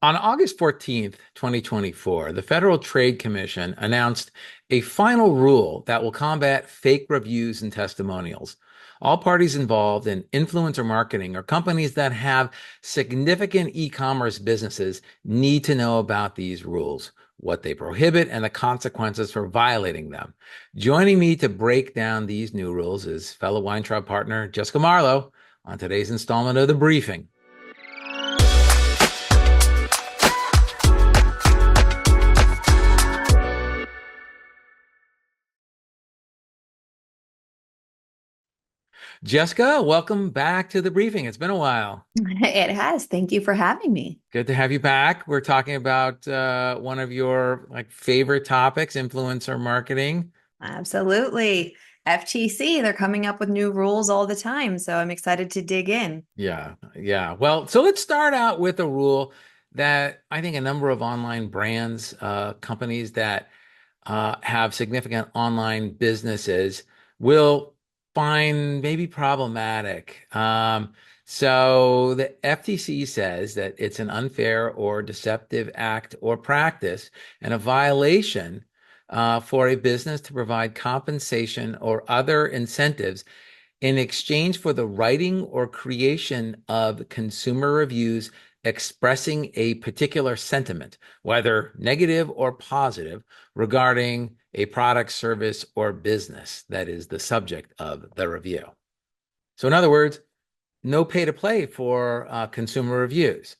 On August 14th, 2024, the Federal Trade Commission announced a final rule that will combat fake reviews and testimonials. All parties involved in influencer marketing or companies that have significant e-commerce businesses need to know about these rules, what they prohibit, and the consequences for violating them. Joining me to break down these new rules is fellow Weintraub partner Jessica Marlow on today's installment of The Briefing. Jessica, welcome back to The Briefing. It's been a while. It has. Thank you for having me. Good to have you back. We're talking about one of your favorite topics, influencer marketing. Absolutely. FTC, they're coming up with new rules all the time, so I'm excited to dig in. Yeah, yeah. Well, so let's start out with a rule that I think a number of online brands, companies that have significant online businesses will find maybe problematic. So the FTC says that it's an unfair or deceptive act or practice and a violation for a business to provide compensation or other incentives in exchange for the writing or creation of consumer reviews expressing a particular sentiment, whether negative or positive, regarding a product, service, or business that is the subject of the review. So, in other words, no pay to play for consumer reviews.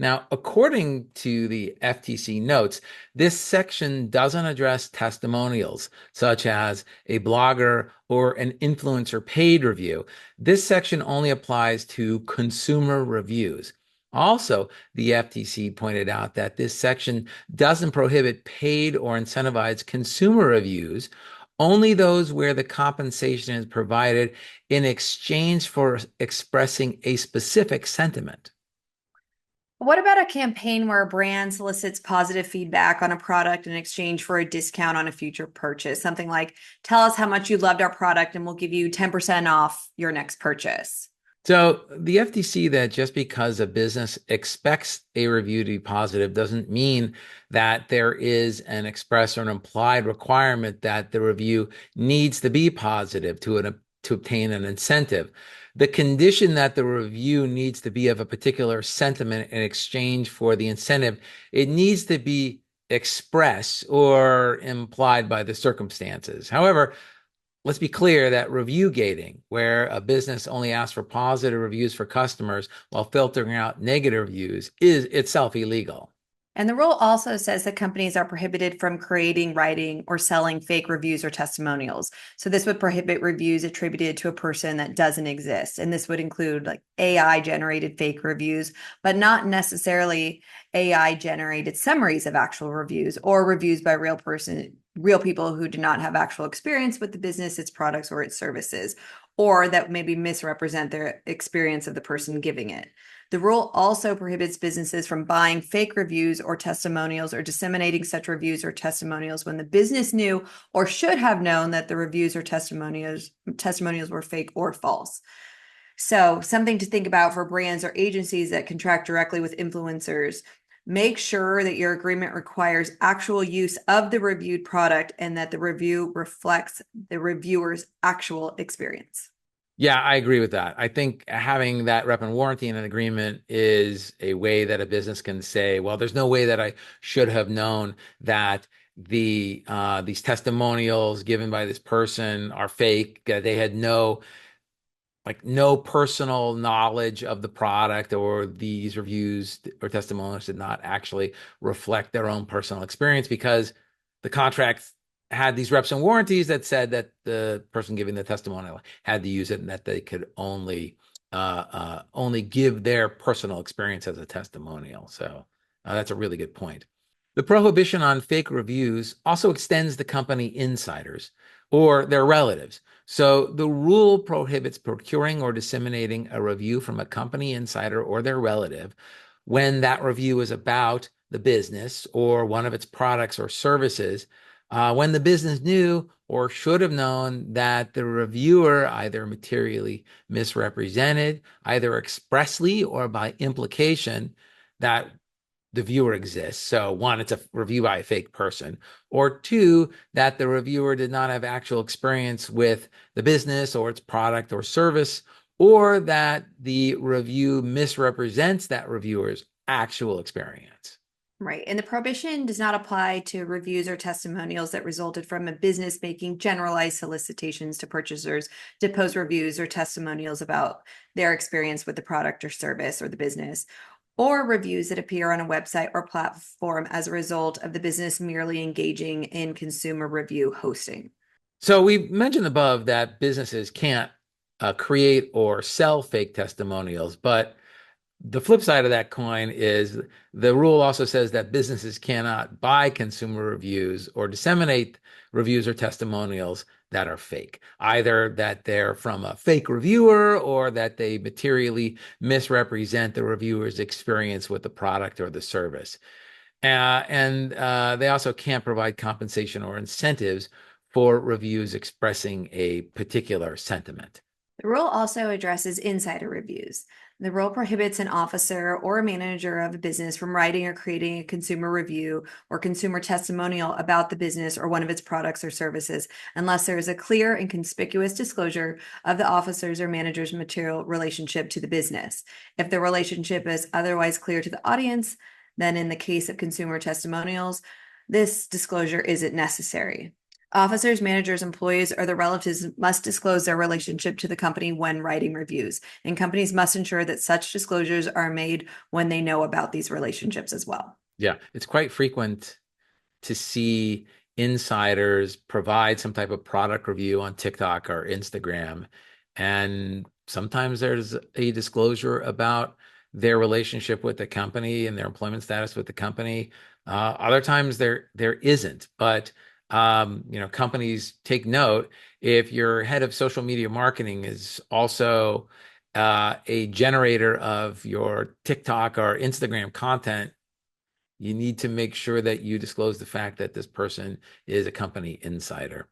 Now, according to the FTC notes, this section doesn't address testimonials, such as a blogger or an influencer paid review. This section only applies to consumer reviews. Also, the FTC pointed out that this section doesn't prohibit paid or incentivized consumer reviews, only those where the compensation is provided in exchange for expressing a specific sentiment. What about a campaign where a brand solicits positive feedback on a product in exchange for a discount on a future purchase? Something like, tell us how much you loved our product and we'll give you 10% off your next purchase. So the FTC that just because a business expects a review to be positive doesn't mean that there is an express or an implied requirement that the review needs to be positive to obtain an incentive. The condition that the review needs to be of a particular sentiment in exchange for the incentive, it needs to be expressed or implied by the circumstances. However, let's be clear that review gating, where a business only asks for positive reviews for customers while filtering out negative reviews, is itself illegal. And the rule also says that companies are prohibited from creating, writing, or selling fake reviews or testimonials. So this would prohibit reviews attributed to a person that doesn't exist. And this would include like AI generated fake reviews, but not necessarily AI generated summaries of actual reviews or reviews by real people who do not have actual experience with the business, its products, or its services, or that maybe misrepresent their experience of the person giving it. The rule also prohibits businesses from buying fake reviews or testimonials or disseminating such reviews or testimonials when the business knew or should have known that the reviews or testimonials were fake or false. So, something to think about for brands or agencies that contract directly with influencers. Make sure that your agreement requires actual use of the reviewed product and that the review reflects the reviewer's actual experience. Yeah, I agree with that. I think having that rep and warranty in an agreement is a way that a business can say, well, there's no way that I should have known that these testimonials given by this person are fake. They had no personal knowledge of the product, or these reviews or testimonials did not actually reflect their own personal experience because the contract had these reps and warranties that said that the person giving the testimonial had to use it and that they could only give their personal experience as a testimonial. So that's a really good point. The prohibition on fake reviews also extends to company insiders or their relatives. So the rule prohibits procuring or disseminating a review from a company insider or their relative when that review is about the business or one of its products or services, when the business knew or should have known that the reviewer either materially misrepresented, either expressly or by implication, that the viewer exists. So one, it's a review by a fake person, or two, that the reviewer did not have actual experience with the business or its product or service, or that the review misrepresents that reviewer's actual experience. Right. And the prohibition does not apply to reviews or testimonials that resulted from a business making generalized solicitations to purchasers to post reviews or testimonials about their experience with the product or service or the business, or reviews that appear on a website or platform as a result of the business merely engaging in consumer review hosting. So we mentioned above that businesses can't create or sell fake testimonials, but the flip side of that coin is the rule also says that businesses cannot buy consumer reviews or disseminate reviews or testimonials that are fake, either that they're from a fake reviewer or that they materially misrepresent the reviewer's experience with the product or the service. And they also can't provide compensation or incentives for reviews expressing a particular sentiment. The rule also addresses insider reviews. The rule prohibits an officer or a manager of a business from writing or creating a consumer review or consumer testimonial about the business or one of its products or services unless there is a clear and conspicuous disclosure of the officer's or manager's material relationship to the business. If the relationship is otherwise clear to the audience, then in the case of consumer testimonials, this disclosure isn't necessary. Officers, managers, employees, or their relatives must disclose their relationship to the company when writing reviews, and companies must ensure that such disclosures are made when they know about these relationships as well. Yeah, it's quite frequent to see insiders provide some type of product review on TikTok or Instagram. And sometimes there's a disclosure about their relationship with the company and their employment status with the company. Other times there isn't. But companies take note if your head of social media marketing is also a generator of your TikTok or Instagram content, you need to make sure that you disclose the fact that this person is a company insider.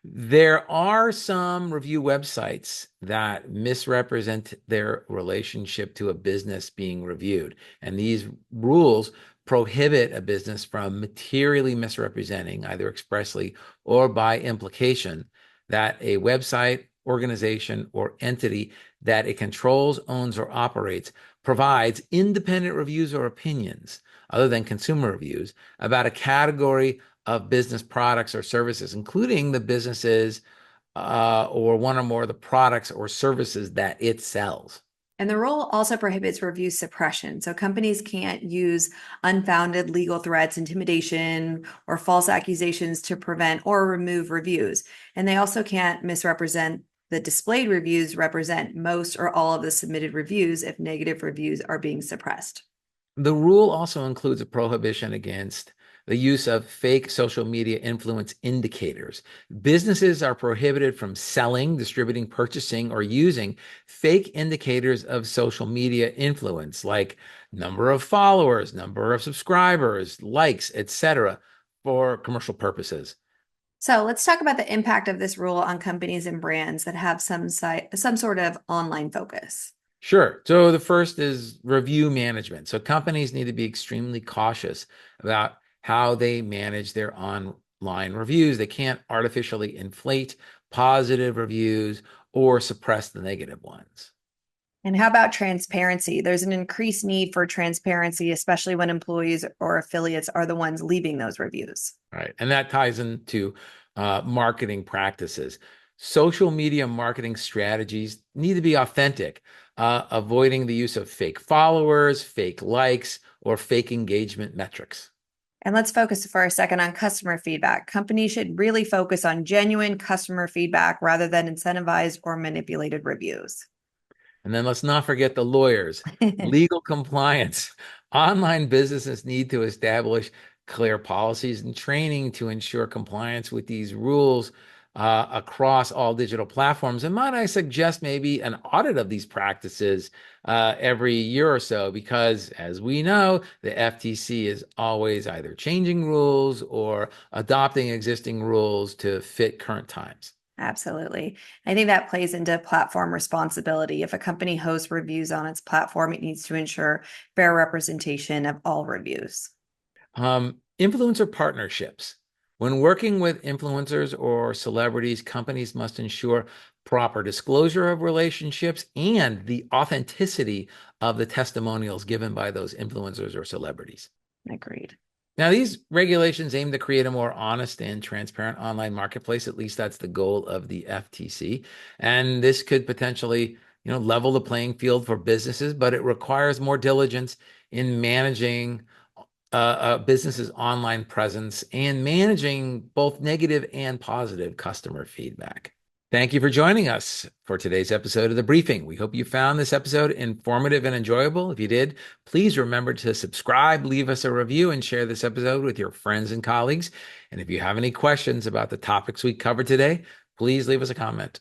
There are some review websites that misrepresent their relationship to a business being reviewed. And these rules prohibit a business from materially misrepresenting, either expressly or by implication, that a website, organization, or entity that it controls, owns, or operates provides independent reviews or opinions, other than consumer reviews, about a category of business products or services, including the businesses or one or more of the products or services that it sells. And the rule also prohibits review suppression. So companies can't use unfounded legal threats, intimidation, or false accusations to prevent or remove reviews. And they also can't misrepresent the displayed reviews represent most or all of the submitted reviews if negative reviews are being suppressed. The rule also includes a prohibition against the use of fake social media influence indicators. Businesses are prohibited from selling, distributing, purchasing, or using fake indicators of social media influence, like number of followers, number of subscribers, likes, etc., for commercial purposes. So let's talk about the impact of this rule on companies and brands that have some sort of online focus. Sure. So the first is review management. So companies need to be extremely cautious about how they manage their online reviews. They can't artificially inflate positive reviews or suppress the negative ones. And how about transparency? There's an increased need for transparency, especially when employees or affiliates are the ones leaving those reviews. Right. And that ties into marketing practices. Social media marketing strategies need to be authentic, avoiding the use of fake followers, fake likes, or fake engagement metrics. And let's focus for a second on customer feedback. Companies should really focus on genuine customer feedback rather than incentivized or manipulated reviews. And then let's not forget the lawyers, legal compliance. Online businesses need to establish clear policies and training to ensure compliance with these rules across all digital platforms. And might I suggest maybe an audit of these practices every year or so, because as we know, the FTC is always either changing rules or adopting existing rules to fit current times. Absolutely. I think that plays into platform responsibility. If a company hosts reviews on its platform, it needs to ensure fair representation of all reviews. Influencer partnerships. When working with influencers or celebrities, companies must ensure proper disclosure of relationships and the authenticity of the testimonials given by those influencers or celebrities. Agreed. Now, these regulations aim to create a more honest and transparent online marketplace. At least that's the goal of the FTC. And this could potentially, level the playing field for businesses, but it requires more diligence in managing a business's online presence and managing both negative and positive customer feedback. Thank you for joining us for today's episode of The Briefing. We hope you found this episode informative and enjoyable. If you did, please remember to subscribe, leave us a review, and share this episode with your friends and colleagues. And if you have any questions about the topics we covered today, please leave us a comment.